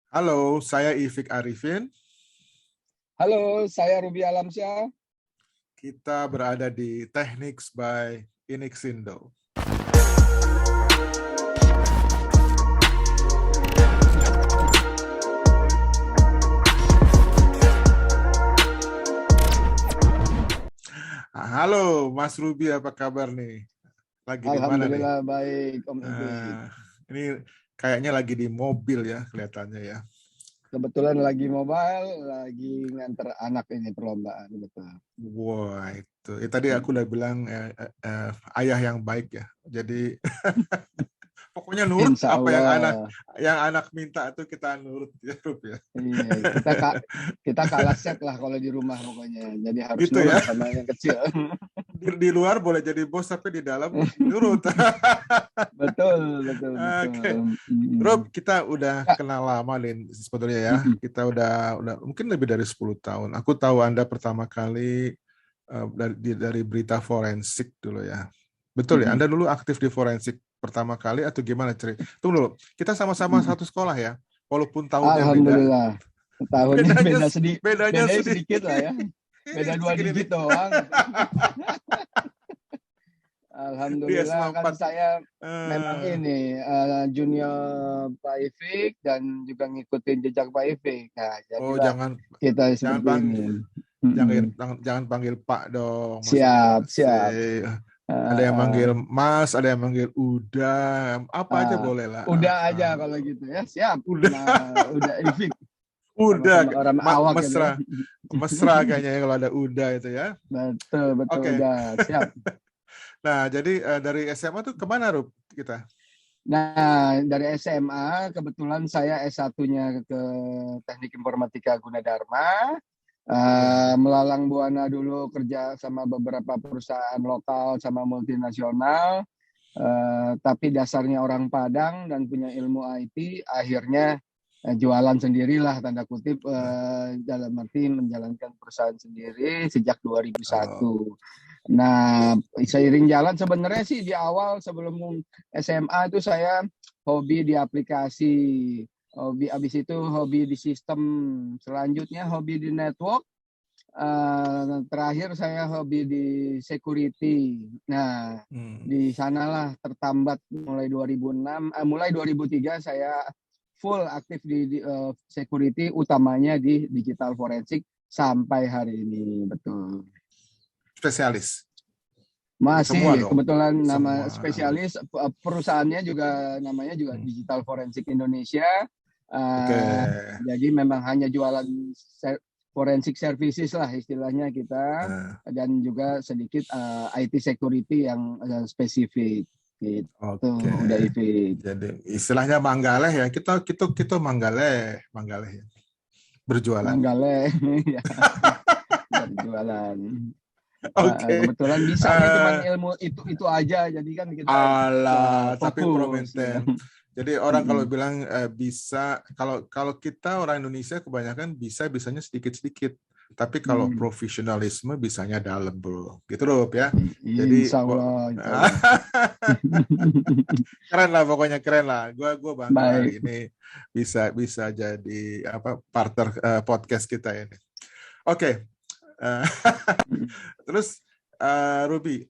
Halo, saya Ifik Arifin. Halo, saya Ruby Alamsyah. Kita berada di Techniques by Inixindo. Halo, Mas Ruby, apa kabar nih? Lagi di mana nih? Alhamdulillah baik, Om Ifik. Ini kayaknya lagi di mobil ya, kelihatannya ya. Kebetulan lagi mobile, lagi nganter anak ini perlombaan, betul. Wah, itu. Tadi aku udah bilang ayah yang baik ya. Jadi pokoknya nurut Insya apa Allah. yang anak minta itu kita nurut ya, Rub ya. Iya, kita kalah set lah kalau di rumah pokoknya. Jadi harus Gitu nurut ya. sama yang kecil. Di luar boleh jadi bos tapi di dalam nurut. Betul. Oke. Rob, kita udah kenal lama nih sebetulnya ya. Kita udah mungkin lebih dari 10 tahun. Aku tahu Anda pertama kali dari berita forensik dulu ya. Betul ya? Anda dulu aktif di forensik pertama kali atau gimana cerita? Tunggu dulu. Kita sama-sama satu sekolah ya. Walaupun tahunnya beda. Alhamdulillah. Tahunnya bedanya sedikit lah ya. Beda 2 digit doang. Alhamdulillah kan saya memang ini junior Pak Ifik dan juga ngikutin jejak Pak Ifik. Nah, jangan panggil Pak dong. Siap. Ada yang manggil Mas, ada yang manggil Uda, apa aja boleh lah. Udah aja kalau gitu ya, siap. Udah Ifik. Udah, orang awak mesra, gitu. Mesra kayaknya ya kalau ada Uda itu ya. Betul, Okay. Udah, siap. Nah, jadi dari SMA tuh kemana, Rub, kita? Nah, dari SMA, kebetulan saya S1-nya ke Teknik Informatika Gunadarma. Melalang buana dulu kerja sama beberapa perusahaan lokal sama multinasional. Tapi dasarnya orang Padang dan punya ilmu IT, akhirnya jualan sendirilah tanda kutip dalam arti menjalankan perusahaan sendiri sejak 2001. Nah, seiring jalan sebenarnya sih di awal sebelum SMA itu saya hobi di aplikasi, habis itu hobi di sistem, selanjutnya hobi di network, terakhir saya hobi di security. Nah, di sanalah tertambat mulai 2006, mulai 2003 saya full aktif di security, utamanya di digital forensik sampai hari ini. Betul. Spesialis? Masih kebetulan nama spesialis, perusahaannya juga namanya juga Digital Forensik Indonesia. Jadi memang hanya jualan forensik services lah istilahnya kita, dan juga sedikit IT security yang spesifik. Gitu. Udah Ifik. Jadi istilahnya manggaleh ya, kita manggaleh ya. Berjualan. Manggaleh ya. Berjualan. Kebetulan bisa cuma ilmu itu aja, jadi kan kita tapi prominten. Jadi orang kalau bilang bisa, kalau kita orang Indonesia kebanyakan bisanya sedikit-sedikit. Tapi kalau profesionalisme bisanya dalam, bro. Gitu, Rob ya. Jadi Insya Allah. Keren lah, pokoknya keren lah. Gua bangga hari ini bisa jadi partner podcast kita ini. Oke. Terus Ruby,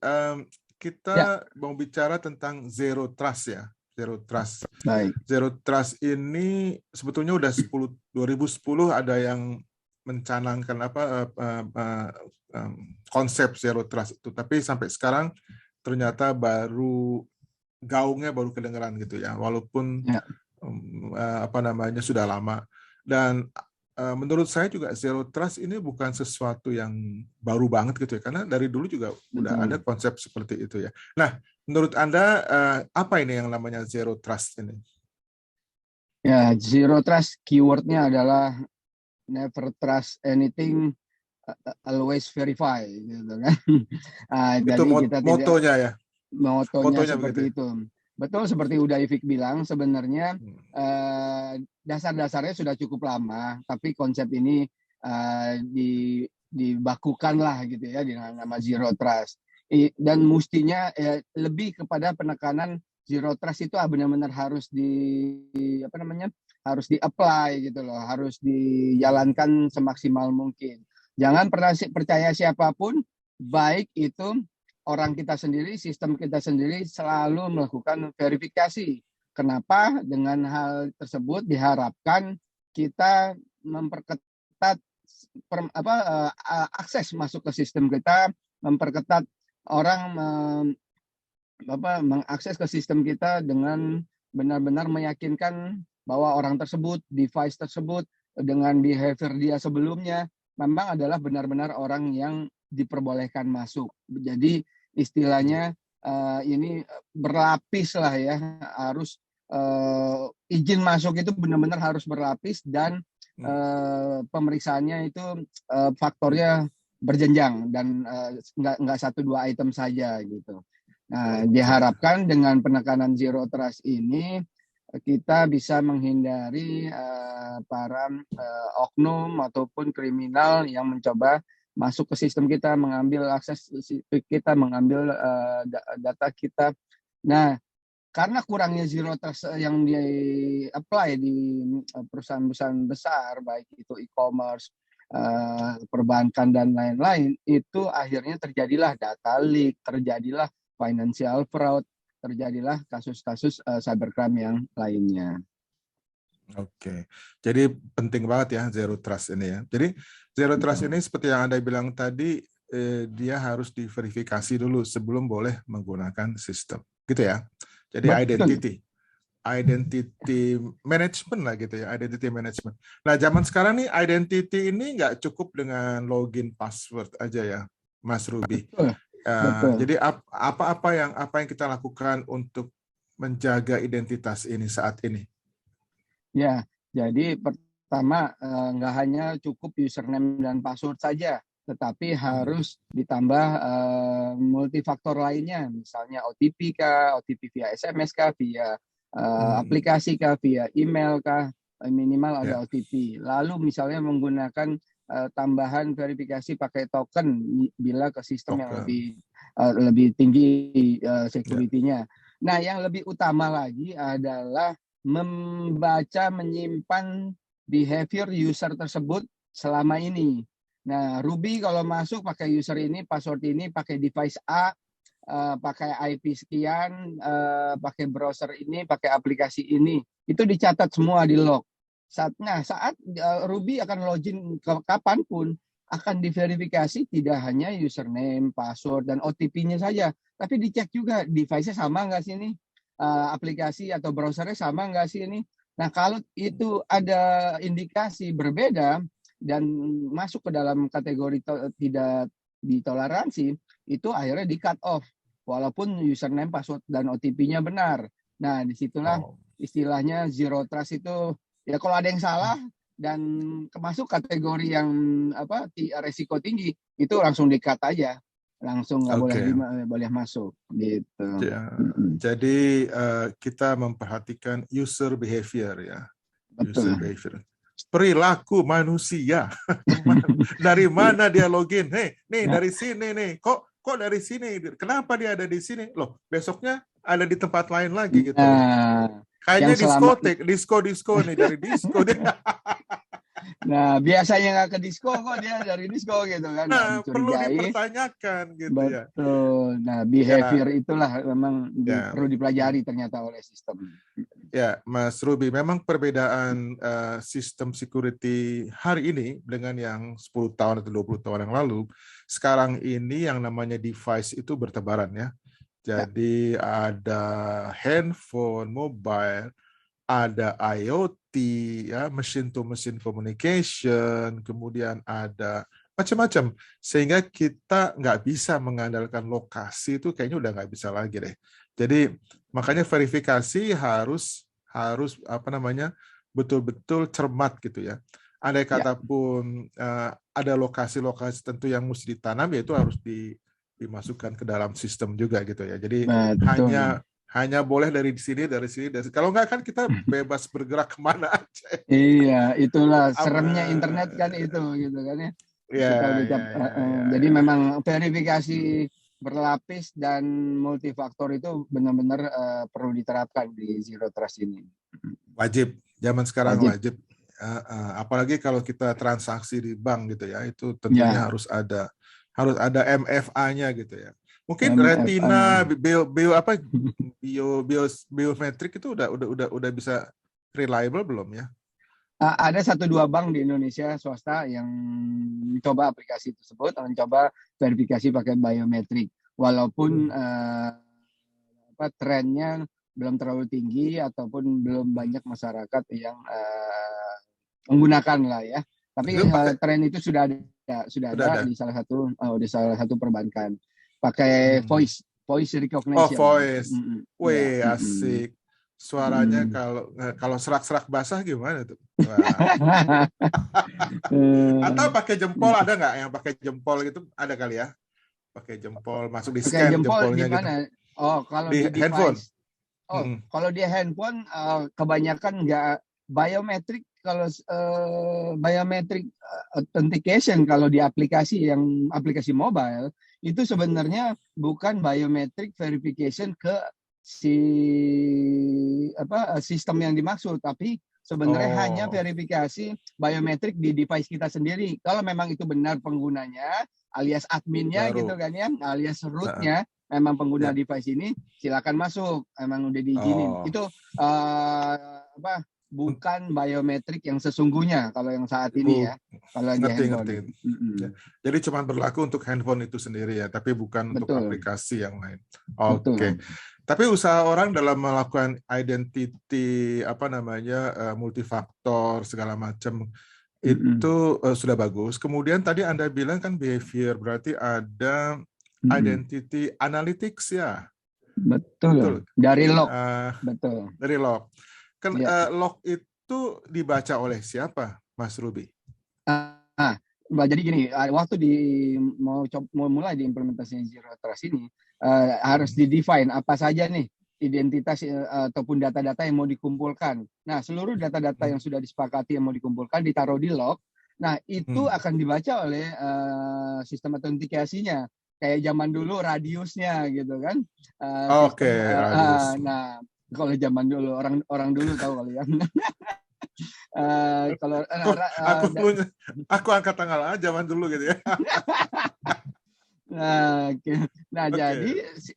kita mau bicara tentang zero trust ya. Zero trust. Baik. Zero trust ini sebetulnya udah 2010 ada yang mencanangkan konsep zero trust itu, tapi sampai sekarang ternyata gaungnya baru kedengeran gitu ya, walaupun sudah lama. Dan menurut saya juga zero trust ini bukan sesuatu yang baru banget gitu ya, karena dari dulu juga udah ada konsep seperti itu ya. Nah, menurut Anda apa ini yang namanya zero trust ini? Ya, zero trust keywordnya adalah never trust anything, always verify, gitu kan. Itu motonya ya. Motonya seperti itu. Betul, seperti udah Ifik bilang, sebenarnya dasar-dasarnya sudah cukup lama, tapi konsep ini dibakukan lah gitu ya dengan nama zero trust. Dan mestinya lebih kepada penekanan zero trust itu benar-benar harus harus di-apply gitu loh, harus dijalankan semaksimal mungkin. Jangan pernah percaya siapapun, baik itu orang kita sendiri, sistem kita sendiri, selalu melakukan verifikasi. Kenapa? Dengan hal tersebut diharapkan kita memperketat akses masuk ke sistem kita, memperketat orang mengakses ke sistem kita dengan benar-benar meyakinkan bahwa orang tersebut, device tersebut, dengan behavior dia sebelumnya, memang adalah benar-benar orang yang diperbolehkan masuk. Jadi istilahnya ini berlapis lah ya, harus izin masuk itu benar-benar harus berlapis, dan pemeriksaannya itu faktornya berjenjang dan nggak 1-2 item saja gitu. Nah, diharapkan dengan penekanan zero trust ini kita bisa menghindari para oknum ataupun kriminal yang mencoba masuk ke sistem kita, mengambil akses kita, mengambil data kita. Nah, karena kurangnya zero trust yang di-apply di perusahaan-perusahaan besar, baik itu e-commerce, perbankan, dan lain-lain, itu akhirnya terjadilah data leak, terjadilah financial fraud, terjadilah kasus-kasus cybercrime yang lainnya. Oke, jadi penting banget ya zero trust ini ya. Jadi zero trust ini seperti yang Anda bilang tadi, dia harus diverifikasi dulu sebelum boleh menggunakan sistem, gitu ya. Jadi identity management lah gitu ya, identity management. Nah, zaman sekarang nih identity ini nggak cukup dengan login password aja ya, Mas Ruby. Betul. Jadi apa yang kita lakukan untuk menjaga identitas ini saat ini? Ya, jadi pertama nggak hanya cukup username dan password saja, tetapi harus ditambah multifaktor lainnya, misalnya OTP kah, OTP via SMS kah, via aplikasi kah, via email kah, minimal ada OTP. Lalu misalnya menggunakan tambahan verifikasi pakai token bila ke sistem yang lebih tinggi security-nya. Nah, yang lebih utama lagi adalah membaca, menyimpan behavior user tersebut selama ini. Nah, Ruby kalau masuk pakai user ini, password ini, pakai device A, pakai IP sekian, pakai browser ini, pakai aplikasi ini, itu dicatat semua di log. Saat Ruby akan login kapanpun, akan diverifikasi tidak hanya username, password, dan OTP-nya saja, tapi dicek juga device-nya sama nggak sih ini, aplikasi atau browsernya sama nggak sih ini. Nah, kalau itu ada indikasi berbeda dan masuk ke dalam kategori tidak ditoleransi, itu akhirnya di cut off, walaupun username, password, dan OTP-nya benar. Nah, disitulah istilahnya zero trust itu, ya kalau ada yang salah dan masuk kategori yang resiko tinggi, itu langsung di cut aja, langsung nggak boleh masuk gitu. Jadi kita memperhatikan user behavior ya. Betul. User behavior, perilaku manusia. Dari mana dia login? Nih dari sini nih. Kok dari sini? Kenapa dia ada di sini? Loh, besoknya ada di tempat lain lagi gitu. Kayaknya diskotek, disco nih, dari disco dia. Nah, biasanya nggak ke disco kok, dia dari disco gitu kan. Nah, perlu dipertanyakan gitu. Betul. Nah, behavior itulah memang perlu dipelajari ternyata oleh sistem. Ya, Mas Ruby, memang perbedaan sistem security hari ini dengan yang 10 tahun atau 20 tahun yang lalu, sekarang ini yang namanya device itu bertebaran ya. Jadi ada handphone, mobile, ada IoT, ya, machine to machine communication, kemudian ada macam-macam, sehingga kita nggak bisa mengandalkan lokasi, itu kayaknya udah nggak bisa lagi deh. Jadi makanya verifikasi harus betul-betul cermat gitu ya. Andai kata pun ada lokasi-lokasi tentu yang mesti ditanam, yaitu harus dimasukkan ke dalam sistem juga gitu ya. Jadi hanya boleh dari sini. Kalau nggak kan kita bebas bergerak kemana aja. Iya, itulah seremnya internet kan itu gitu kan ya. Jadi memang verifikasi berlapis dan multifaktor itu benar-benar perlu diterapkan di zero trust ini. Zaman sekarang Wajib. wajib. Apalagi kalau kita transaksi di bank gitu ya, itu tentunya Ya, harus ada MFA-nya gitu ya. Mungkin MFA. retina, biometrik itu udah bisa reliable belum ya? Ada 1-2 bank di Indonesia swasta yang mencoba aplikasi tersebut, mencoba verifikasi pakai biometrik. Walaupun trennya belum terlalu tinggi ataupun belum banyak masyarakat yang menggunakan lah ya. Tapi Itu pakai tren itu sudah udah ada ada. di salah satu perbankan pakai voice Oh, recognition. voice. Ya. Wih, asik. Suaranya kalau serak-serak basah gimana tuh? Wah. Atau pakai jempol, ada nggak yang pakai jempol gitu? Ada kali ya? Pakai jempol, masuk di Pakai scan jempol di jempolnya gitu. mana? Oh, kalau Di di handphone. device. Oh, kalau di handphone kebanyakan nggak biometrik. Kalau biometric authentication kalau di aplikasi mobile itu sebenarnya bukan biometric verification ke sistem yang dimaksud, tapi sebenarnya hanya verifikasi biometrik di device kita sendiri. Kalau memang itu benar penggunanya, alias adminnya gitu kan ya, alias rootnya memang pengguna device ini, silakan masuk. Emang udah diizinin. Itu bukan biometrik yang sesungguhnya kalau yang saat ini ya. Kalau di handphone. Ngerti. Jadi cuma berlaku untuk handphone itu sendiri ya, tapi bukan untuk aplikasi yang lain. Oke. Tapi usaha orang dalam melakukan identity multifaktor segala macam itu sudah bagus. Kemudian tadi Anda bilang kan behavior, berarti ada identity analytics ya. Betul. Dari log. Betul. Dari log. Kan log itu dibaca oleh siapa, Mas Ruby? Jadi gini, waktu mau mulai di implementasi Zero Trust ini harus di-define apa saja nih identitas ataupun data-data yang mau dikumpulkan. Nah, seluruh data-data yang sudah disepakati yang mau dikumpulkan ditaruh di log. Nah, itu akan dibaca oleh sistem autentikasinya. Kayak zaman dulu radiusnya gitu kan. Radius. Nah, kalau zaman dulu orang dulu tahu kali ya. Kalau aku angkat tangan aja zaman dulu gitu ya. Jadi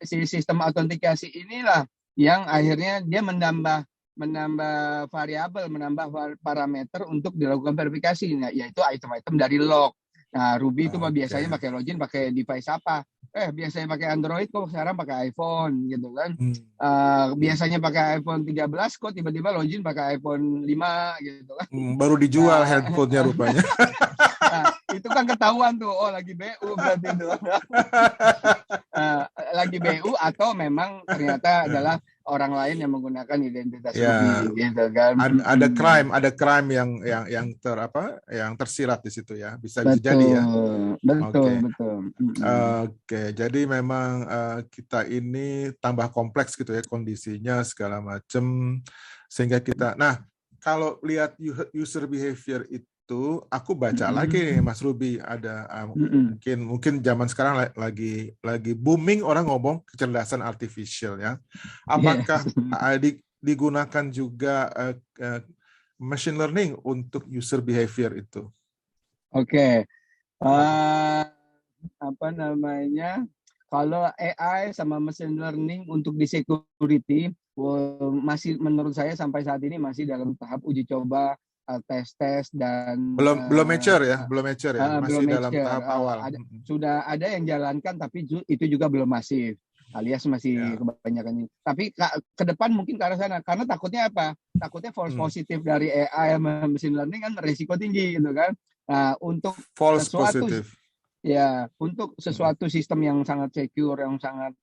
si sistem autentikasi inilah yang akhirnya dia menambah variabel, menambah parameter untuk dilakukan verifikasi, yaitu item-item dari log. Nah, Ruby itu biasanya pakai login pakai device apa? Biasanya pakai Android, kok sekarang pakai iPhone gitu kan. Biasanya pakai iPhone 13, kok tiba-tiba login pakai iPhone 5 gitu kan. Baru dijual handphonenya rupanya. Itu kan ketahuan tuh, lagi BU berarti itu. Lagi BU atau memang ternyata adalah orang lain yang menggunakan identitas Ruby gitu kan. Ada crime yang tersirat di situ ya. Bisa jadi ya. Betul. Oke, jadi memang kita ini tambah kompleks gitu ya kondisinya segala macam sehingga kita. Nah, kalau lihat user behavior itu aku baca lagi nih Mas Ruby, ada mungkin zaman sekarang lagi booming orang ngomong kecerdasan artificial ya. Apakah digunakan juga machine learning untuk user behavior itu? Oke. Kalau AI sama machine learning untuk di security masih menurut saya sampai saat ini masih dalam tahap uji coba, tes dan belum mature ya, masih dalam tahap awal. Sudah ada yang jalankan tapi itu juga belum masif, alias masih kebanyakan. Tapi ke depan mungkin ke arah sana, karena takutnya apa? Takutnya false positif dari AI sama machine learning kan resiko tinggi gitu kan. Nah, untuk false positive. Ya, untuk sesuatu sistem yang sangat secure, yang sangat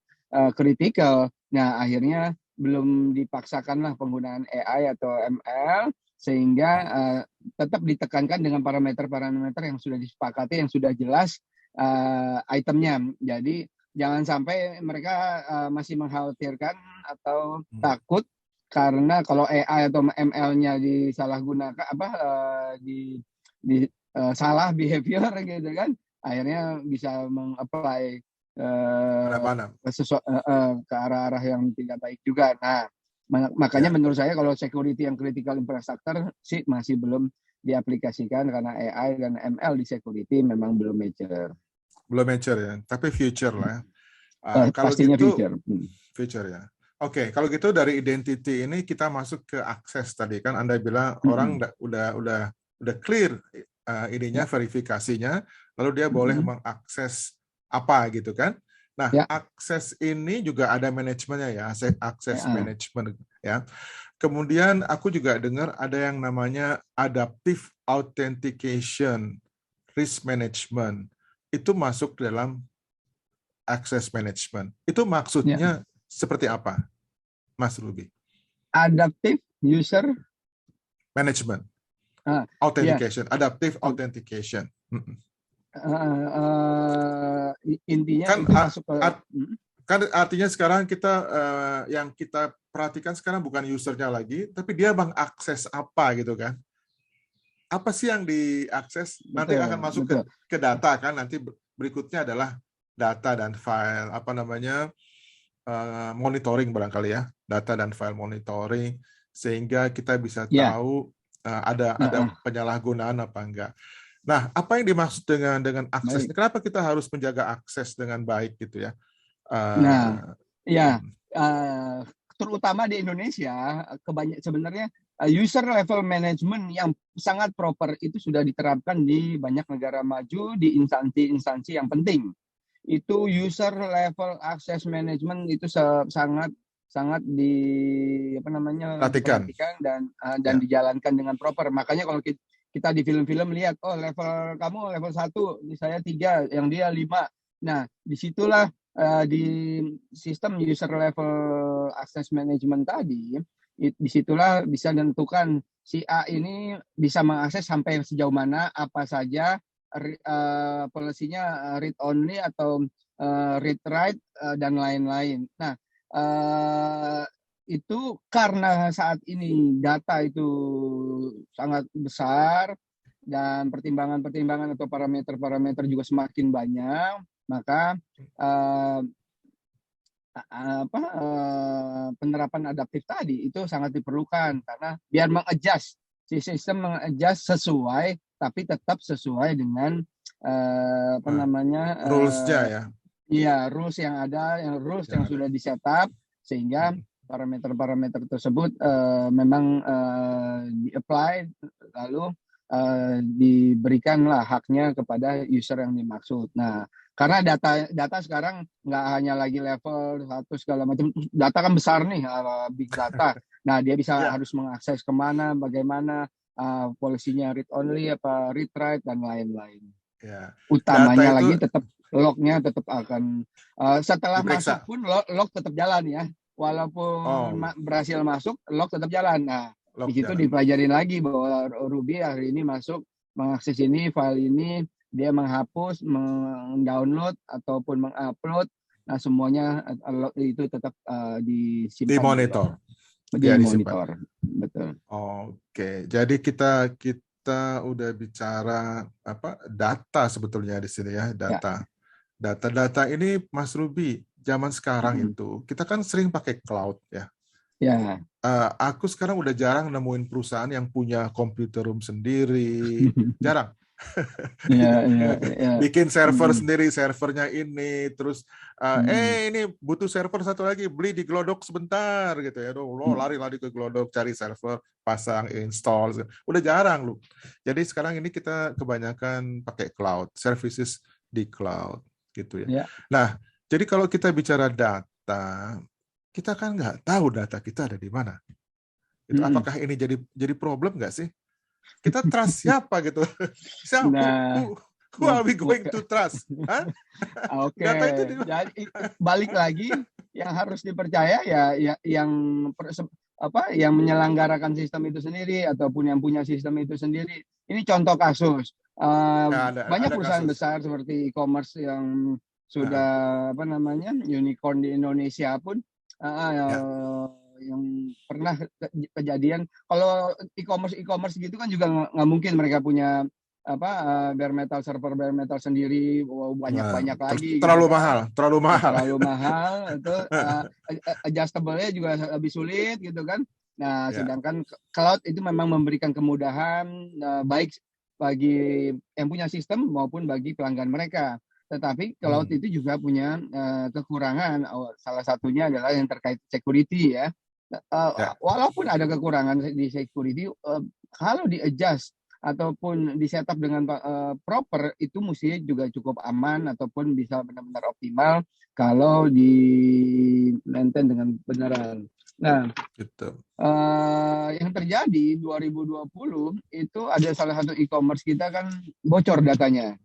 kritikal, nah akhirnya belum dipaksakanlah penggunaan AI atau ML, sehingga tetap ditekankan dengan parameter-parameter yang sudah disepakati, yang sudah jelas itemnya. Jadi jangan sampai mereka masih mengkhawatirkan atau takut karena kalau AI atau ML-nya disalahgunakan, salah behavior gitu kan, akhirnya bisa mengapply ke arah-arah yang tidak baik juga. Nah, Makanya menurut saya kalau security yang critical infrastructure sih masih belum diaplikasikan karena AI dan ML di security memang belum mature. Belum mature ya, tapi future lah. Kalau Pastinya gitu, future. Ya. Oke, kalau gitu dari identity ini kita masuk ke akses tadi kan Anda bilang orang udah clear ininya verifikasinya, lalu dia boleh mengakses apa gitu kan? Nah, akses ini juga ada manajemennya ya, akses manajemen ya. Kemudian aku juga dengar ada yang namanya adaptive authentication, risk management. Itu masuk dalam access management. Itu maksudnya seperti apa, Mas Ruby? Adaptive user management, authentication, adaptive authentication. Intinya Kan, itu masuk ke kan artinya sekarang kita yang kita perhatikan sekarang bukan usernya lagi, tapi dia mengakses apa gitu kan? Apa sih yang diakses? Nanti akan masuk ke data kan? Nanti berikutnya adalah data dan file apa namanya monitoring barangkali ya, data dan file monitoring sehingga kita bisa tahu ada penyalahgunaan apa enggak. Nah, apa yang dimaksud dengan akses? Kenapa kita harus menjaga akses dengan baik gitu ya? Terutama di Indonesia, sebenarnya user level management yang sangat proper itu sudah diterapkan di banyak negara maju di instansi-instansi yang penting. Itu user level access management itu sangat diperhatikan dan dijalankan dengan proper. Makanya kalau kita di film-film lihat, oh level kamu level 1, saya 3, yang dia 5. Nah, disitulah di sistem user level access management tadi, disitulah bisa menentukan si A ini bisa mengakses sampai sejauh mana, apa saja, polisinya read only atau read write dan lain-lain. Nah, itu karena saat ini data itu sangat besar dan pertimbangan-pertimbangan atau parameter-parameter juga semakin banyak, maka penerapan adaptif tadi itu sangat diperlukan karena biar mengadjust si sistem sesuai tapi tetap sesuai dengan rules-nya ya. Iya, rules yang ada, rules yang sudah di-setup sehingga parameter-parameter tersebut memang di-apply lalu diberikanlah haknya kepada user yang dimaksud. Nah, karena data sekarang nggak hanya lagi level 1 segala macam, data kan besar nih, big data. Nah, dia bisa harus mengakses kemana, bagaimana, polisinya read only, apa read write dan lain-lain. Ya. Utamanya lagi tetap lognya tetap akan setelah diperiksa. Masuk pun log tetap jalan ya, walaupun berhasil masuk, log tetap jalan. Nah, di situ dipelajarin lagi bahwa Ruby hari ini masuk mengakses ini, file ini, dia menghapus, mendownload ataupun mengupload. Nah, semuanya itu tetap disimpan. Dimonitor. Betul. Oke, jadi kita udah bicara data sebetulnya di sini ya, data. Data ini Mas Ruby, zaman sekarang itu kita kan sering pakai cloud ya. Ya. Aku sekarang udah jarang nemuin perusahaan yang punya computer room sendiri, jarang. Bikin server sendiri, servernya ini, terus ini butuh server satu lagi, beli di Glodok sebentar gitu ya, lo lari-lari ke Glodok cari server, pasang, install, udah jarang lu. Jadi sekarang ini kita kebanyakan pakai cloud, services di cloud gitu ya. Nah, jadi kalau kita bicara data, kita kan nggak tahu data kita ada di mana. Itu apakah ini jadi problem nggak sih? Kita trust siapa gitu? Who are we going to trust? Data itu jadi balik lagi yang harus dipercaya ya yang menyelenggarakan sistem itu sendiri ataupun yang punya sistem itu sendiri. Ini contoh kasus. Banyak perusahaan besar seperti e-commerce yang sudah unicorn di Indonesia pun yang pernah kejadian. Kalau e-commerce gitu kan juga nggak mungkin mereka punya bare metal server bare metal sendiri, banyak lagi. Terlalu gitu, mahal, terlalu mahal. Terlalu mahal itu adjustable-nya juga lebih sulit gitu kan. Nah, sedangkan cloud itu memang memberikan kemudahan baik bagi yang punya sistem maupun bagi pelanggan mereka. Tetapi cloud itu juga punya kekurangan. Salah satunya adalah yang terkait security ya. Walaupun ada kekurangan di security, kalau di-adjust ataupun di-setup dengan proper, itu mesti juga cukup aman ataupun bisa benar-benar optimal kalau di-maintain dengan benaran. Nah, gitu. Yang terjadi 2020 itu ada salah satu e-commerce kita kan bocor datanya.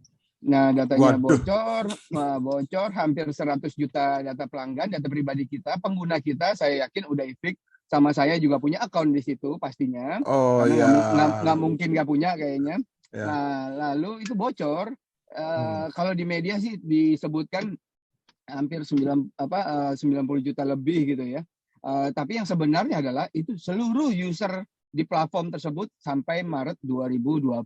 Nah, datanya bocor hampir 100 juta data pelanggan, data pribadi kita, pengguna kita, saya yakin udah ifik, sama saya juga punya account di situ pastinya. Karena nggak mungkin nggak punya kayaknya. Nah, lalu itu bocor. Kalau di media sih disebutkan hampir 90 juta lebih gitu ya. Tapi yang sebenarnya adalah itu seluruh user di platform tersebut sampai Maret 2020.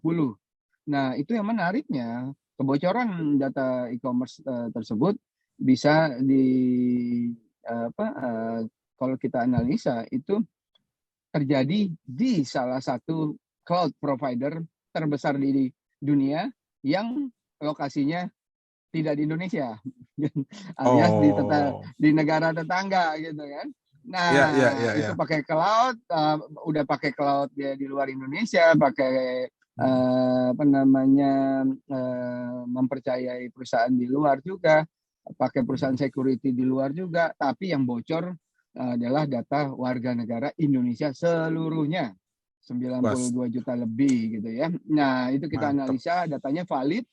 Nah, itu yang menariknya, kebocoran data e-commerce tersebut bisa kalau kita analisa itu terjadi di salah satu cloud provider terbesar di dunia yang lokasinya tidak di Indonesia, alias di negara tetangga gitu kan. Nah, itu pakai cloud, udah pakai cloud dia di luar Indonesia, pakai mempercayai perusahaan di luar juga, pakai perusahaan security di luar juga, tapi yang bocor adalah data warga negara Indonesia seluruhnya, 92 juta lebih gitu ya. Nah, itu kita analisa, datanya valid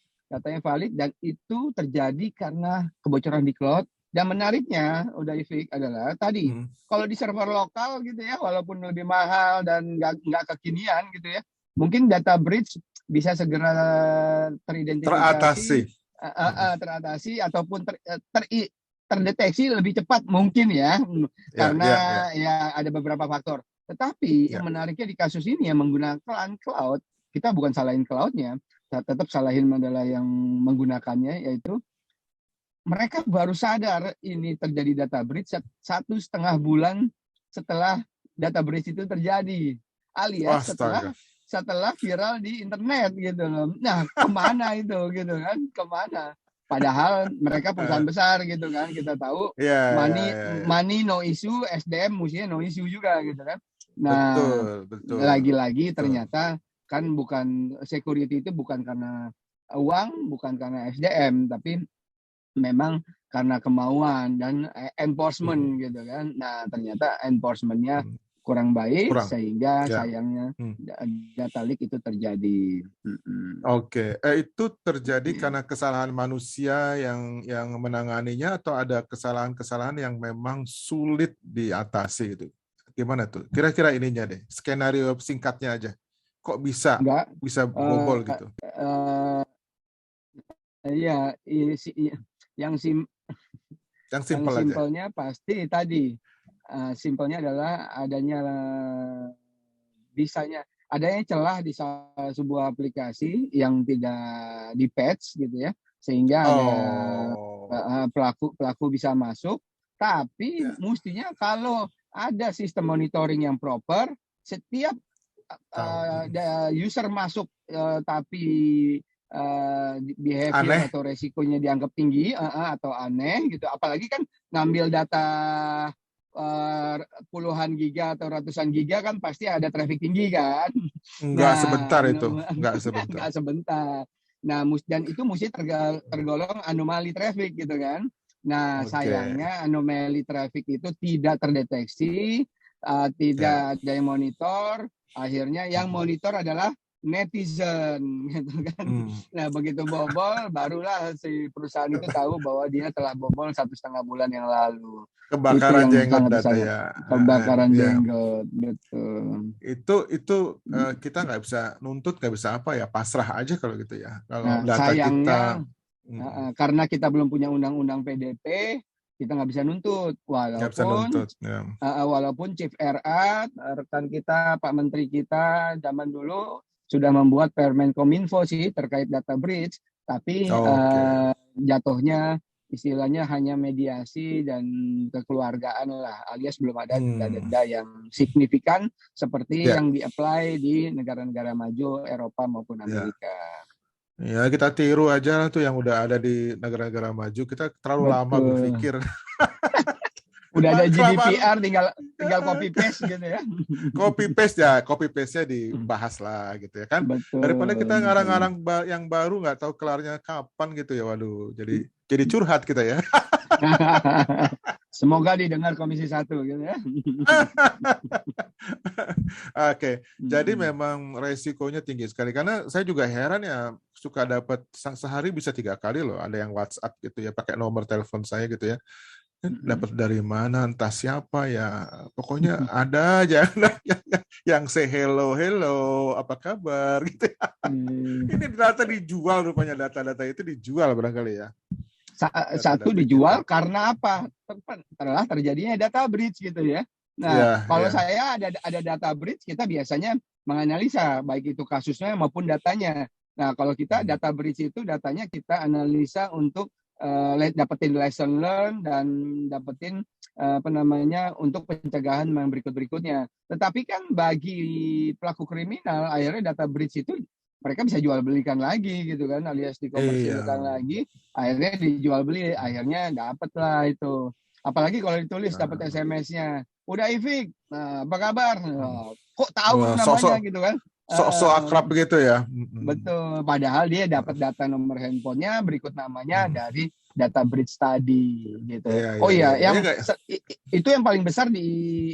dan itu terjadi karena kebocoran di cloud. Dan menariknya, udah Ifik, adalah tadi kalau di server lokal gitu ya, walaupun lebih mahal dan nggak kekinian gitu ya, mungkin data breach bisa segera teridentifikasi, teratasi ataupun terdeteksi lebih cepat mungkin ya, karena ada beberapa faktor. Tetapi yang menariknya di kasus ini yang menggunakan cloud, kita bukan salahin cloudnya, tetap salahin adalah yang menggunakannya, yaitu mereka baru sadar ini terjadi data breach 1,5 bulan setelah data breach itu terjadi, alias setelah viral di internet gitu loh. Nah, kemana itu gitu kan? Kemana? Padahal mereka perusahaan besar gitu kan, kita tahu money no issue, SDM mestinya no issue juga gitu kan. Nah, betul. Lagi-lagi ternyata kan bukan security itu bukan karena uang, bukan karena SDM, tapi memang karena kemauan dan enforcement gitu kan. Nah, ternyata enforcementnya kurang baik sehingga sayangnya data leak itu terjadi. Itu terjadi karena kesalahan manusia yang menanganinya atau ada kesalahan-kesalahan yang memang sulit diatasi gitu. Gimana tuh? Kira-kira ininya deh, skenario singkatnya aja. Kok bisa bobol gitu? Yang simpelnya pasti tadi. Simpelnya adalah adanya celah di sebuah aplikasi yang tidak di patch gitu ya, sehingga ada pelaku bisa masuk. Tapi mestinya kalau ada sistem monitoring yang proper, setiap user masuk tapi behavior atau resikonya dianggap tinggi atau aneh gitu, apalagi kan ngambil data puluhan giga atau ratusan giga kan pasti ada traffic tinggi kan. Nggak sebentar itu. Nggak sebentar. Nah, dan itu mesti tergolong anomali traffic gitu kan. Nah, sayangnya anomali traffic itu tidak terdeteksi, tidak ada yang monitor. Akhirnya yang monitor adalah netizen gitu kan. Nah, begitu bobol barulah si perusahaan itu tahu bahwa dia telah bobol 1,5 bulan yang lalu. Kebakaran jenggot data ya. Kebakaran jenggot, betul. Itu kita nggak bisa nuntut, nggak bisa apa ya, pasrah aja kalau gitu ya. Kalau data sayangnya, kita karena kita belum punya undang-undang PDP, kita nggak bisa nuntut. Walaupun Chief RA, rekan kita, Pak Menteri kita zaman dulu sudah membuat Permen Kominfo sih terkait data breach, tapi jatuhnya istilahnya hanya mediasi dan kekeluargaan lah, alias belum ada denda yang signifikan seperti yang di-apply di negara-negara maju Eropa maupun Amerika. Ya, kita tiru aja tuh yang udah ada di negara-negara maju. Kita terlalu lama berpikir. Udah ada GDPR, tinggal copy paste gitu ya. Copy paste-nya dibahas lah gitu ya kan. Betul. Daripada kita ngarang-ngarang yang baru nggak tahu kelarnya kapan gitu ya. Waduh, jadi curhat kita ya. Semoga didengar Komisi 1 gitu ya. Oke, jadi memang resikonya tinggi sekali karena saya juga heran ya, suka dapat sehari bisa 3 kali loh, ada yang WhatsApp gitu ya, pakai nomor telepon saya gitu ya. Dapat dari mana, entah siapa ya, pokoknya ada aja yang say hello, apa kabar gitu ya. Ini data dijual rupanya, data-data itu dijual barangkali ya. Satu dijual karena apa? Telah terjadinya data breach gitu ya. Nah, kalau saya ada data breach, kita biasanya menganalisa baik itu kasusnya maupun datanya. Nah, kalau kita data breach itu datanya kita analisa untuk dapetin lesson learn dan dapetin untuk pencegahan yang berikutnya. Tetapi kan bagi pelaku kriminal akhirnya data breach itu mereka bisa jual belikan lagi gitu kan, alias dikomersilkan lagi, akhirnya dijual beli, akhirnya dapet lah itu. Apalagi kalau ditulis dapat SMS-nya, udah Ifik, apa kabar? Kok tahu namanya gitu kan? So akrab gitu ya. Betul, padahal dia dapat data nomor handphonenya berikut namanya dari data breach tadi gitu. Itu yang paling besar di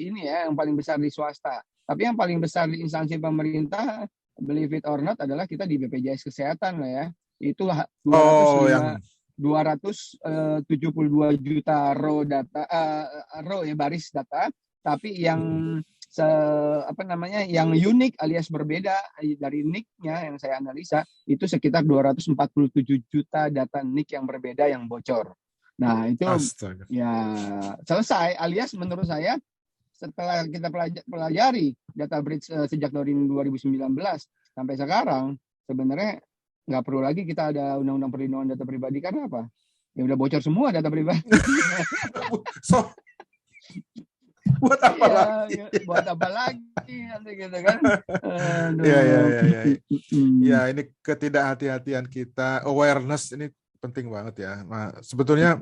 ini ya, yang paling besar di swasta. Tapi yang paling besar di instansi pemerintah, believe it or not, adalah kita di BPJS Kesehatan lah ya. Itu 272 juta raw data, baris data, tapi yang yang unik alias berbeda dari NIK-nya yang saya analisa itu sekitar 247 juta data NIK yang berbeda yang bocor. Nah, itu ya selesai, alias menurut saya setelah kita pelajari data breach sejak dari 2019 sampai sekarang, sebenarnya nggak perlu lagi kita ada undang-undang perlindungan data pribadi karena apa? Ya udah bocor semua data pribadi. Buat apa lagi? Buat apa lagi nanti gitu kan? Ya, ini ketidakhati-hatian kita, awareness ini penting banget ya. Nah, sebetulnya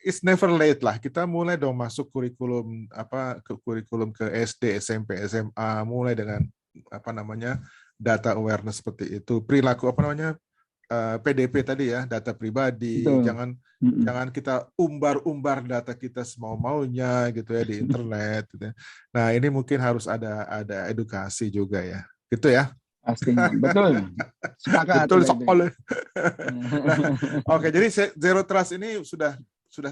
it's never late lah. Kita mulai dong masuk kurikulum ke SD, SMP, SMA, mulai dengan data awareness seperti itu, perilaku PDP tadi ya, data pribadi. Jangan kita umbar data kita semau-maunya gitu ya di internet gitu ya. Nah, ini mungkin harus ada edukasi juga ya. Gitu ya. Pastinya. Betul. Sepakat. Betul sekali. Oke, jadi zero trust ini sudah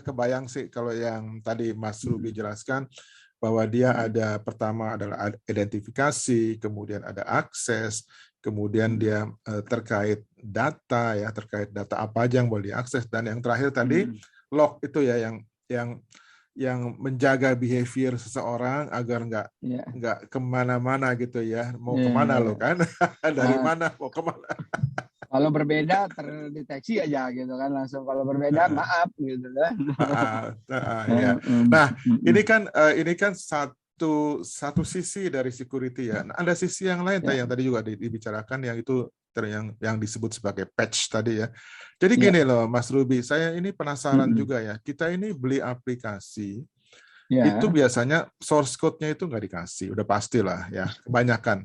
kebayang sih kalau yang tadi Mas Ruby jelaskan, bahwa dia ada, pertama adalah identifikasi, kemudian ada akses, kemudian dia terkait data apa aja yang boleh diakses, dan yang terakhir tadi log itu ya, yang menjaga behavior seseorang agar nggak kemana-mana gitu ya, mau kemana lo kan, dari mana mau kemana. Kalau berbeda terdeteksi aja gitu kan, langsung kalau berbeda maaf gitu kan. Nah, ini kan satu sisi dari security ya. Nah, ada sisi yang lain yang tadi juga dibicarakan, yang itu yang disebut sebagai patch tadi ya. Jadi gini loh Mas Ruby, saya ini penasaran juga ya. Kita ini beli aplikasi, itu biasanya source code-nya itu nggak dikasih, udah pastilah ya, kebanyakan.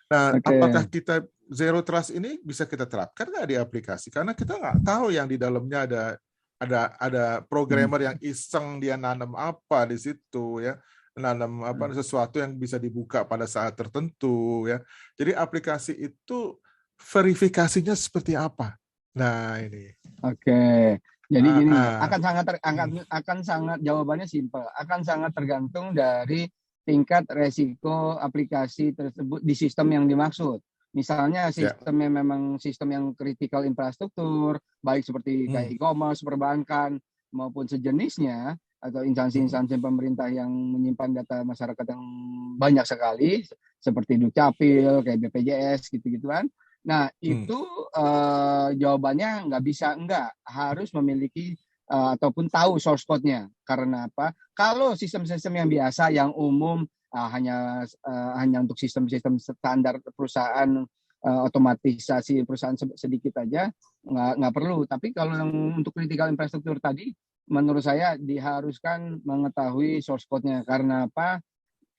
Nah, apakah kita zero trust ini bisa kita terapkan nggak di aplikasi? Karena kita nggak tahu yang di dalamnya ada programmer yang iseng dia nanam apa di situ ya, nanam sesuatu yang bisa dibuka pada saat tertentu ya. Jadi aplikasi itu verifikasinya seperti apa? Nah, ini. Oke. Jadi gini, akan sangat jawabannya simpel, akan sangat tergantung dari tingkat resiko aplikasi tersebut di sistem yang dimaksud. Misalnya sistemnya memang sistem yang critical infrastruktur, baik seperti kayak e-commerce, perbankan maupun sejenisnya, atau instansi-instansi pemerintah yang menyimpan data masyarakat yang banyak sekali, seperti Dukcapil, kayak BPJS, gitu-gituan. Nah, itu jawabannya nggak bisa, harus memiliki ataupun tahu source code-nya. Karena apa? Kalau sistem-sistem yang biasa, yang umum, hanya untuk sistem-sistem standar perusahaan, otomatisasi perusahaan sedikit aja, nggak perlu. Tapi kalau yang untuk critical infrastructure tadi, menurut saya diharuskan mengetahui source code-nya. Karena apa?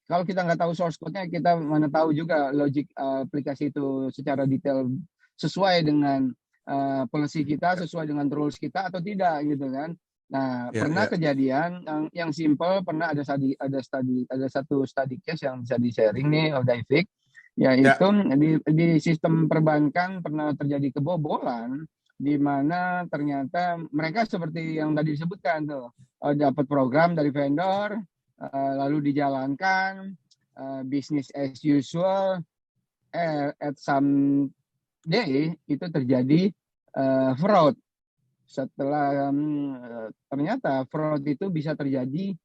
Kalau kita nggak tahu source code-nya, kita mana tahu juga logik aplikasi itu secara detail sesuai dengan policy kita, sesuai dengan rules kita atau tidak, gitu kan. Nah, pernah kejadian yang simple, pernah ada satu study case yang bisa di-sharing nih, Daifik, yaitu di sistem perbankan pernah terjadi kebobolan, di mana ternyata mereka seperti yang tadi disebutkan tuh, dapat program dari vendor, lalu dijalankan, business as usual, at some day itu terjadi fraud. Setelah ternyata fraud itu bisa terjadi,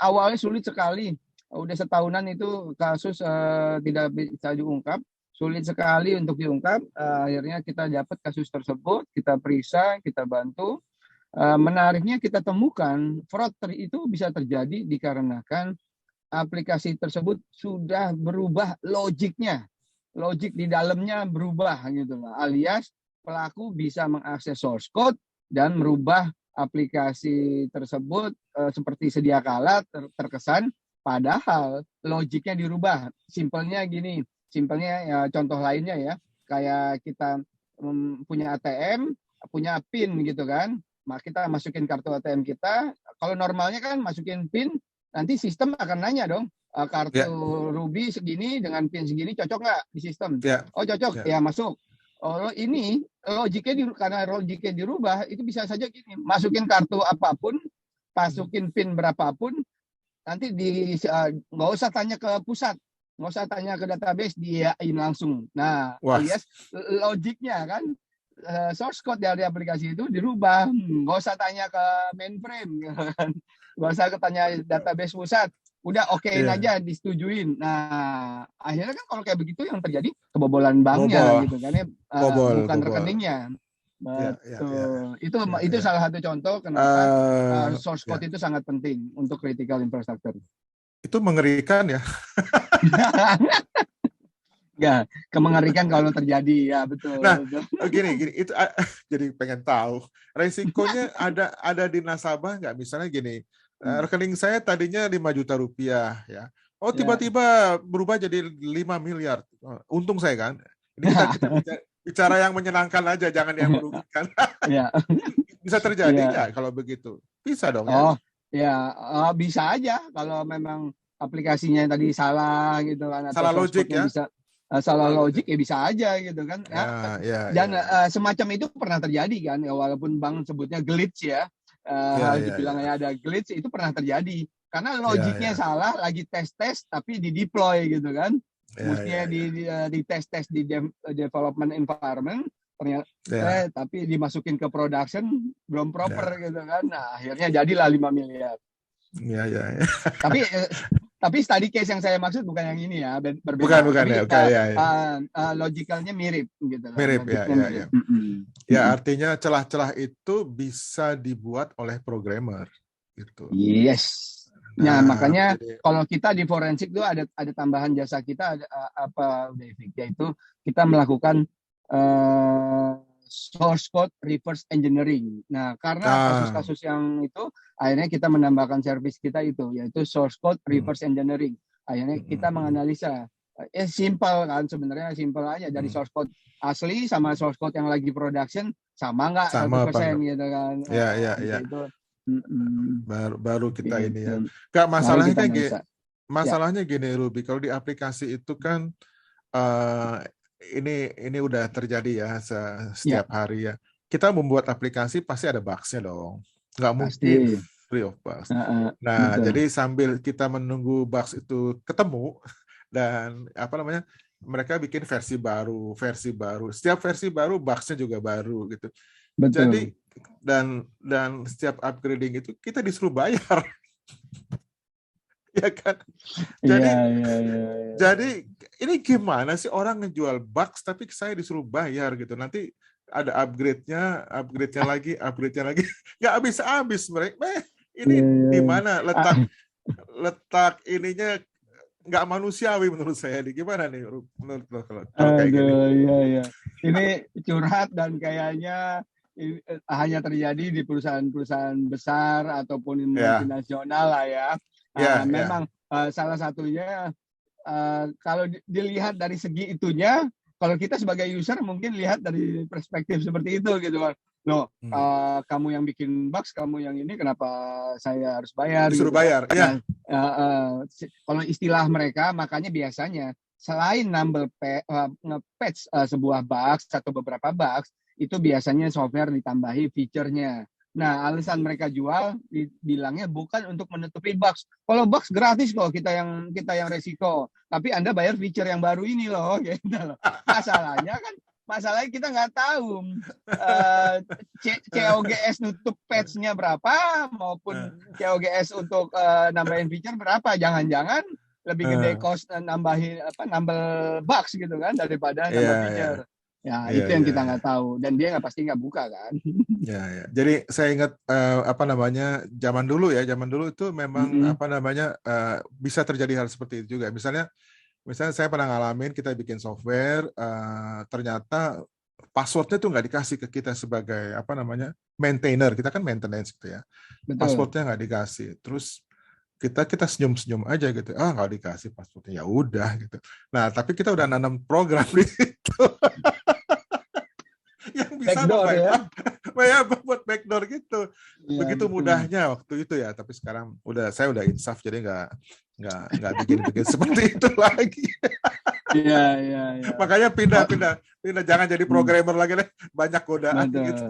awalnya sulit sekali. Udah setahunan itu kasus tidak bisa diungkap, sulit sekali untuk diungkap. Akhirnya kita dapat kasus tersebut, kita periksa, kita bantu. Menariknya kita temukan fraud itu bisa terjadi dikarenakan aplikasi tersebut sudah berubah logiknya, logik di dalamnya berubah gitu lah, alias pelaku bisa mengakses source code dan merubah aplikasi tersebut seperti sedia kala terkesan, padahal logiknya dirubah. Simpelnya gini, ya, contoh lainnya ya, kayak kita punya ATM, punya PIN gitu kan. Kita masukin kartu ATM kita, kalau normalnya kan masukin PIN, nanti sistem akan nanya dong, kartu Ruby segini dengan PIN segini cocok nggak di sistem? Oh cocok, ya masuk. Oh ini logiknya karena logiknya dirubah, itu bisa saja gini, masukin kartu apapun, masukin PIN berapapun, nanti nggak usah tanya ke pusat, nggak usah tanya ke database, diain langsung. Nah, alias logiknya kan, source code dari aplikasi itu dirubah, nggak usah tanya ke mainframe, nggak usah tanya database pusat, udah okein aja, disetujuin. Nah, akhirnya kan kalau kayak begitu yang terjadi kebobolan banknya gitu kan ya, bukan rekeningnya. Betul. Itu salah satu contoh kenapa source code itu sangat penting untuk critical infrastructure. Itu mengerikan ya. Ya, mengerikan kalau terjadi, ya betul. Nah, betul. gini, itu jadi pengen tahu resikonya ada di nasabah nggak? Misalnya gini, rekening saya tadinya 5 juta rupiah ya. Oh tiba-tiba berubah jadi 5 miliar. Untung saya kan. Ini kita bicara yang menyenangkan aja, jangan yang merugikan. Bisa terjadi nggak kalau begitu? Bisa dong ya? Oh ya, bisa aja kalau memang aplikasinya tadi salah gitu kan, salah logik ya. Bisa salah logik ya bisa aja gitu kan. Dan semacam itu pernah terjadi kan ya, walaupun Bang sebutnya glitch ya, dibilangnya ada glitch, itu pernah terjadi karena logiknya salah, lagi tes tapi di deploy gitu kan, mestinya di tes di development environment, ternyata tapi dimasukin ke production belum proper gitu kan. Nah, akhirnya jadilah 5 miliar. Tapi study case yang saya maksud bukan yang ini ya, berbeda. Bukan ya. Logikalnya mirip gitu. Mirip ya. Ya, artinya celah-celah itu bisa dibuat oleh programmer gitu. Yes. Nah, makanya kalau kita di forensik itu ada tambahan jasa kita, apa David, yaitu kita melakukan source code reverse engineering. Nah, karena kasus-kasus yang itu, akhirnya kita menambahkan service kita itu, yaitu source code reverse engineering. Akhirnya kita menganalisa, simple kan, sebenarnya simple aja, dari source code asli sama source code yang lagi production sama nggak 100% gitu kan. Itu, baru kita gitu. Ini ya. Nggak, masalahnya gini Ruby, kalau di aplikasi itu kan ini udah terjadi ya setiap hari ya. Kita membuat aplikasi pasti ada bugs-nya dong. Nggak mungkin free of bugs. Nah, jadi sambil kita menunggu bugs itu ketemu, dan mereka bikin versi baru. Setiap versi baru bugs-nya juga baru gitu. Betul. Jadi dan setiap upgrading itu kita disuruh bayar. Ya kan? Jadi Iya. jadi ini gimana sih orang ngejual box tapi saya disuruh bayar gitu. Nanti ada upgrade-nya lagi, nggak habis-habis mereka. Ini di mana letak ininya nggak manusiawi menurut saya. Gimana nih menurut lo kalau kayak gini? Iya. Ini curhat dan kayaknya hanya terjadi di perusahaan-perusahaan besar ataupun multinasional lah ya. Memang salah satunya kalau dilihat dari segi itunya, kalau kita sebagai user mungkin lihat dari perspektif seperti itu gitu kan. Loh, kamu yang bikin box, kamu yang ini kenapa saya harus bayar? Disuruh gitu bayar, ya. Kalau istilah mereka, makanya biasanya selain nge-patch sebuah box atau beberapa box, itu biasanya software ditambahi fiturnya. Nah, alasan mereka jual bilangnya bukan untuk menutupi box. Kalau box gratis kok, kita yang resiko. Tapi Anda bayar fitur yang baru ini loh, gitu loh. Masalahnya kita nggak tahu COGS nutup patch-nya berapa maupun COGS untuk nambahin feature berapa. Jangan-jangan lebih gede cost nambah box gitu kan daripada nambah feature. Itu yang kita nggak tahu dan dia pasti nggak buka kan. Ya. Jadi saya ingat zaman dulu itu memang bisa terjadi hal seperti itu juga. Misalnya saya pernah ngalamin kita bikin software, ternyata passwordnya tuh nggak dikasih ke kita sebagai maintainer. Kita kan maintenance gitu ya. Betul. Passwordnya nggak dikasih. Terus kita senyum-senyum aja gitu. Nggak dikasih passwordnya, ya udah gitu. Nah, tapi kita udah nanam program di situ. Yang bisa buat backdoor gitu. Begitu mudahnya waktu itu ya. Tapi sekarang saya udah insaf, jadi nggak bikin seperti itu lagi. Iya. Makanya pindah, jangan jadi programmer lagi deh, banyak godaan gitu.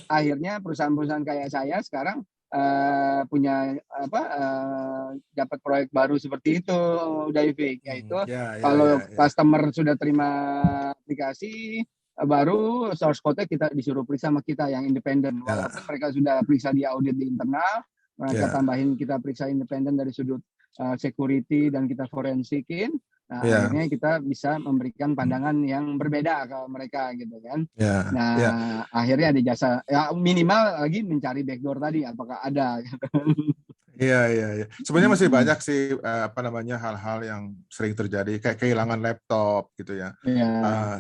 Akhirnya perusahaan-perusahaan kayak saya sekarang punya dapat proyek baru seperti itu, Daivik, yaitu kalau customer sudah terima aplikasi baru, source code-nya kita disuruh periksa sama kita yang independen. Walaupun mereka sudah periksa di audit di internal, mereka tambahin kita periksa independen dari sudut security dan kita forensikin. Nah, akhirnya kita bisa memberikan pandangan yang berbeda ke mereka gitu kan. Akhirnya ada jasa, ya minimal lagi mencari backdoor tadi apakah ada. Iya. Sebenarnya masih banyak sih hal-hal yang sering terjadi kayak kehilangan laptop gitu ya.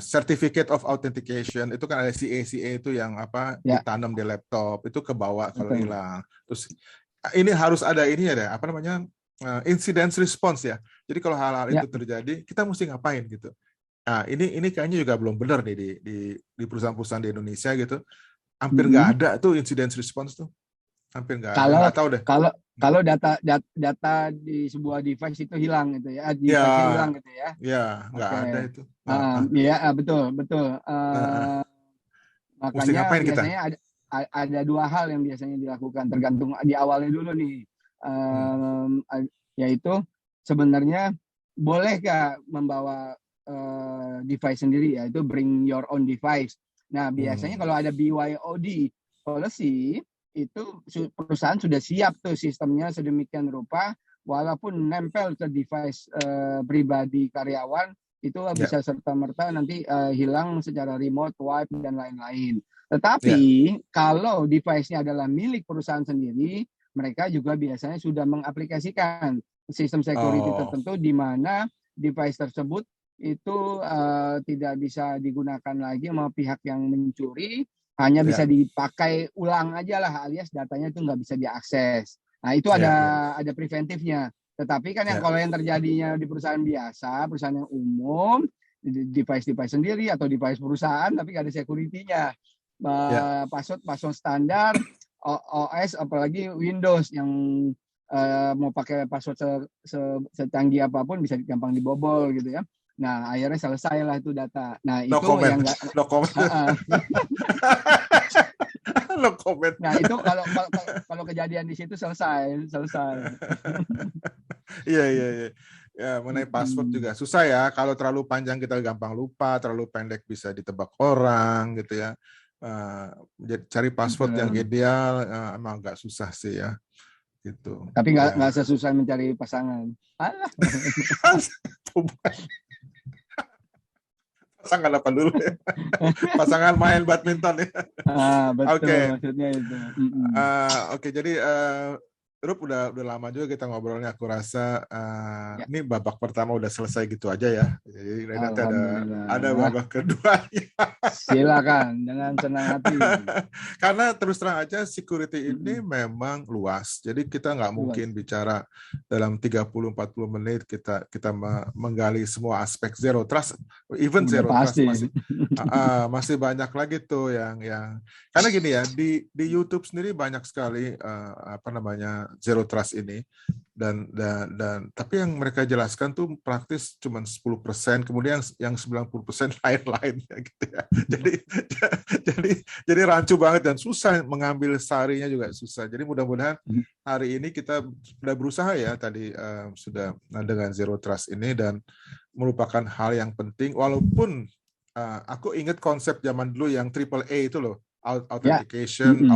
Certificate of authentication itu kan ada CA itu yang ditanam di laptop itu kebawa kalau hilang. Terus ini harus ada ini ya, incident response ya. Jadi kalau hal-hal itu terjadi, kita mesti ngapain gitu. Nah, ini kayaknya juga belum benar nih di perusahaan-perusahaan di Indonesia gitu. Hampir nggak ada tuh incident response tuh. Hampir nggak ada. Nggak tahu deh. Kalau data di sebuah device itu hilang gitu ya. Device hilang gitu ya. Iya, nggak ada itu. Iya, betul. Makanya biasanya ada dua hal yang biasanya dilakukan, tergantung di awalnya dulu nih. Yaitu sebenarnya bolehkah membawa device sendiri, yaitu bring your own device. Nah, biasanya kalau ada BYOD policy itu perusahaan sudah siap tuh sistemnya sedemikian rupa, walaupun nempel ke device pribadi karyawan itu bisa serta-merta nanti hilang secara remote, wipe dan lain-lain. Tetapi kalau device-nya adalah milik perusahaan sendiri, mereka juga biasanya sudah mengaplikasikan sistem security tertentu di mana device tersebut itu tidak bisa digunakan lagi sama pihak yang mencuri, hanya bisa dipakai ulang aja lah, alias datanya itu nggak bisa diakses. Nah, itu ada preventifnya. Tetapi kan kalau yang terjadinya di perusahaan biasa, perusahaan yang umum, device sendiri atau device perusahaan, tapi nggak ada security-nya. Password standar, OS apalagi Windows yang mau pakai password secanggih apapun bisa gampang dibobol gitu ya. Nah, akhirnya selesai lah itu data. Nah, itu yang nggak. No comment. Nah, itu kalau kejadian di situ selesai. Iya. Ya, mengenai password juga susah ya. Kalau terlalu panjang kita gampang lupa, terlalu pendek bisa ditebak orang gitu ya. Cari password yang ideal emang agak susah sih ya. Gitu. Tapi Ya. nggak sesusah mencari pasangan. Alah. Pasangan apa dulu ya? Pasangan main badminton ya. Betul, maksudnya itu. Oke, jadi Rup udah lama juga kita ngobrolnya. Aku rasa ini babak pertama udah selesai gitu aja ya. Jadi nanti ada babak keduanya. Silakan dengan senang hati. Karena terus terang aja security ini memang luas. Jadi kita nggak mungkin bicara dalam 30-40 menit kita menggali semua aspek zero trust, even Udah zero pasti. trust masih banyak lagi tuh yang karena gini ya, di YouTube sendiri banyak sekali zero trust ini dan tapi yang mereka jelaskan tuh praktis cuma 10%, kemudian yang 90% lain-lainnya gitu ya. Jadi rancu banget dan susah mengambil sarinya juga susah. Jadi mudah-mudahan hari ini kita sudah berusaha ya tadi sudah dengan zero trust ini dan merupakan hal yang penting walaupun aku ingat konsep zaman dulu yang AAA itu loh, authentication,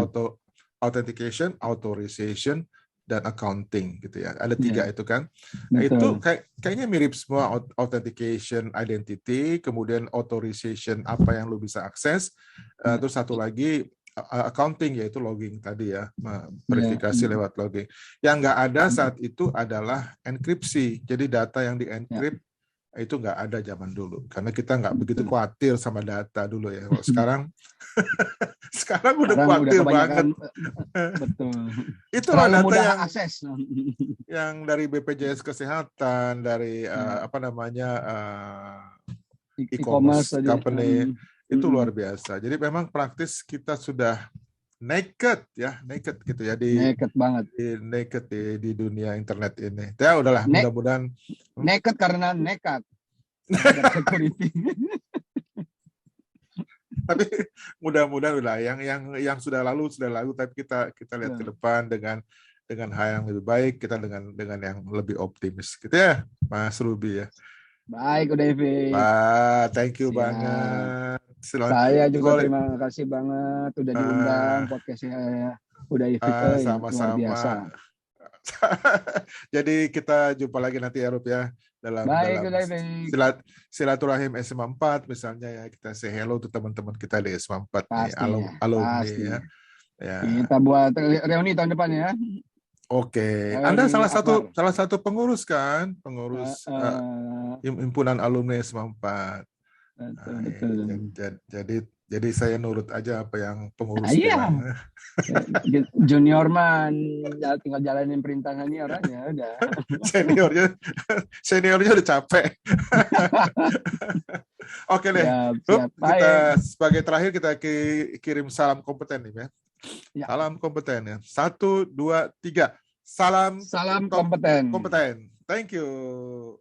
authorization, dan accounting gitu ya. Ada 3 itu kan. Nah, itu kayaknya mirip semua, authentication, identity, kemudian authorization apa yang lu bisa akses, terus satu lagi accounting yaitu logging tadi ya, verifikasi lewat logging. Yang nggak ada saat itu adalah enkripsi. Jadi data yang di-encrypt itu nggak ada zaman dulu karena kita nggak begitu khawatir sama data dulu ya. Kalau sekarang udah khawatir banget. Betul. Itu loh data yang dari BPJS Kesehatan, dari e-commerce company itu luar biasa. Jadi memang praktis kita sudah naked gitu ya naked di dunia internet ini. Ya udahlah, mudah-mudahan naked karena nekat. Tapi mudah-mudahan udah yang sudah lalu tapi kita lihat ke depan dengan hal yang lebih baik, kita dengan yang lebih optimis gitu ya, Mas Ruby ya. Baik, udah Evi. Thank you banget. Saya juga terima kasih banget udah diundang podcastnya udah Evi. Sama-sama. Jadi kita jumpa lagi nanti ya Rup ya dalam silaturahim SMA 4 misalnya ya, kita say hello untuk teman-teman kita di SMA 4 nih, alumni ya. Kita buat reuni tahun depan ya. Oke. Anda salah satu pengurus kan? Pengurus himpunan alumni SMA 4. Jadi saya nurut aja apa yang pengurus bilang. Junior man tinggal jalanin perintahannya orangnya udah. Seniornya udah capek. Oke deh. Kita sebagai terakhir kita kirim salam kompeten nih ya. Salam kompeten ya. 1, 2, 3. Salam kompeten. Thank you.